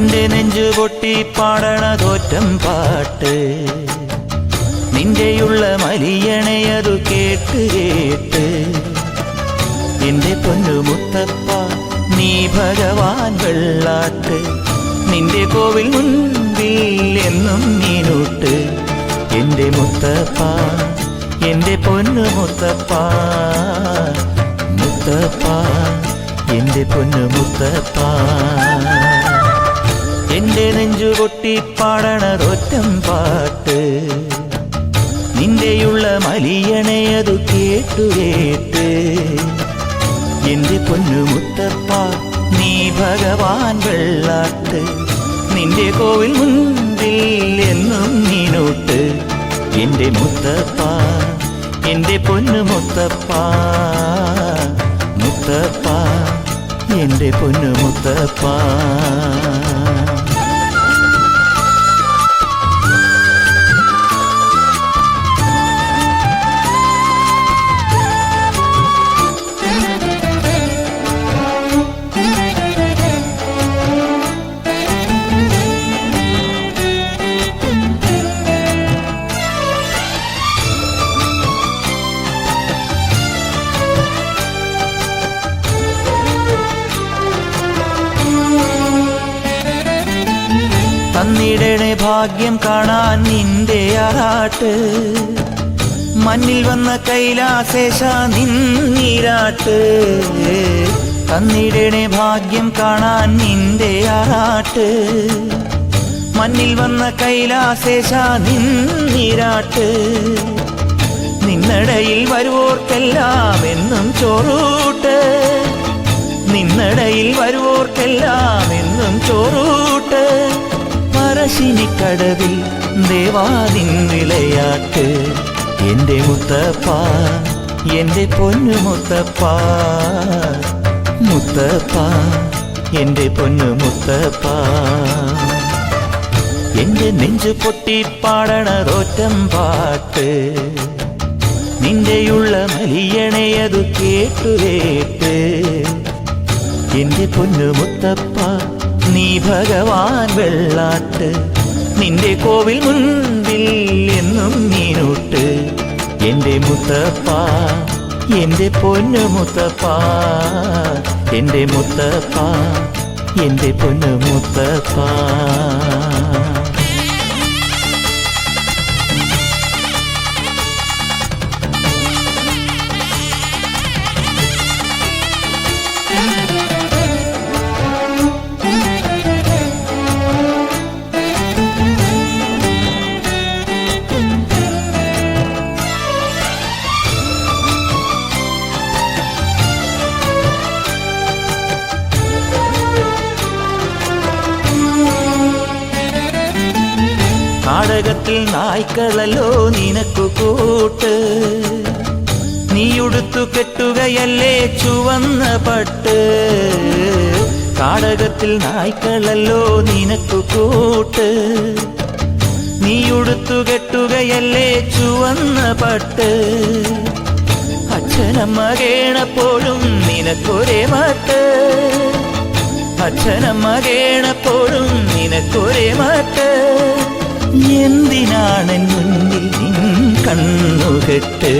എന്റെ നെഞ്ചു പൊട്ടി പാടണതോറ്റം പാട്ട് നിന്റെയുള്ള മലിയണയതു കേട്ട് കേട്ട് എന്റെ പൊന്നു മുത്തപ്പ നീ ഭഗവാൻ വെള്ളാട്ട് നിന്റെ കോവിൽ മുൻപിൽ എന്നും നീനൂട്ട് എന്റെ മുത്തപ്പ എന്റെ പൊന്നു മുത്തപ്പ മുത്തപ്പ എന്റെ പൊന്നു മുത്തപ്പ എന്റെ നെഞ്ചു പൊട്ടി പാടണതൊറ്റം പാട്ട് നിന്റെയുള്ള മലിയണയതു കേട്ടു കേട്ട് എന്റെ പൊന്നു മുത്തപ്പ നീ ഭഗവാൻ വെള്ളാട്ട് നിന്റെ കോവിൽ മുൻപിൽ എന്നും നീനൂട്ട് എന്റെ മുത്തപ്പ എന്റെ പൊന്നു മുത്തപ്പ മുത്തപ്പ എന്റെ പൊന്നു മുത്തപ്പ തന്നിടണേ ഭാഗ്യം കാണാൻ നിന്റെ ആറാട്ട് മണ്ണിൽ വന്ന കൈലാസേശ നിന്നീരാട്ട് തന്നിടണേ ഭാഗ്യം കാണാൻ നിന്റെ ആറാട്ട് മണ്ണിൽ വന്ന കൈലാസേശ നിന്നീരാട്ട് നിന്നടയിൽ വരുവോർക്കെല്ലാം എന്നും ചോറൂട്ട് നിന്നടയിൽ വരുവോർക്കെല്ലാം എന്നും ചോറൂട്ട് പറശ്ശിനിക്കടവിൽ ദേവാദിൻ വിളയാട്ട് എന്റെ മുത്തപ്പ എന്റെ പൊന്നു മുത്തപ്പ മുത്തപ്പ എന്റെ പൊന്നു മുത്തപ്പ എന്റെ നെഞ്ചു പൊട്ടി പാടണതൊറ്റം പാട്ട് നിന്റെയുള്ള മലിയണയതു കേട്ടു കേട്ട് എന്റെ പൊന്നു മുത്തപ്പ നീ ഭഗവാൻ വെള്ളാട്ട് നിന്റെ കോവിൽ മുൻപിൽ എന്നും നീനൂട്ട് എന്റെ മുത്തപ്പ എന്റെ പൊന്നു മുത്തപ്പ എന്റെ മുത്തപ്പ എന്റെ പൊന്നു മുത്തപ്പ നാടകത്തിൽ നായ്ക്കളല്ലോ നിനക്കു കൂട്ട് നീയുടുത്തു കെട്ടുകയല്ലേ ചുവന്ന പട്ട് നാടകത്തിൽ നായ്ക്കളല്ലോ നിനക്കു കൂട്ട് നീയുടുത്തു കെട്ടുകയല്ലേ ചുവന്ന പട്ട് അച്ഛനമ്മ കേണപ്പോഴും നിനക്കൊരേ മട്ട് അച്ഛനമ്മ കേണപ്പോഴും നിനക്കൊരേ മട്ട് എന്തിനാണെൻ മുന്നിൽ നിൻ കണ്ണുകെട്ട്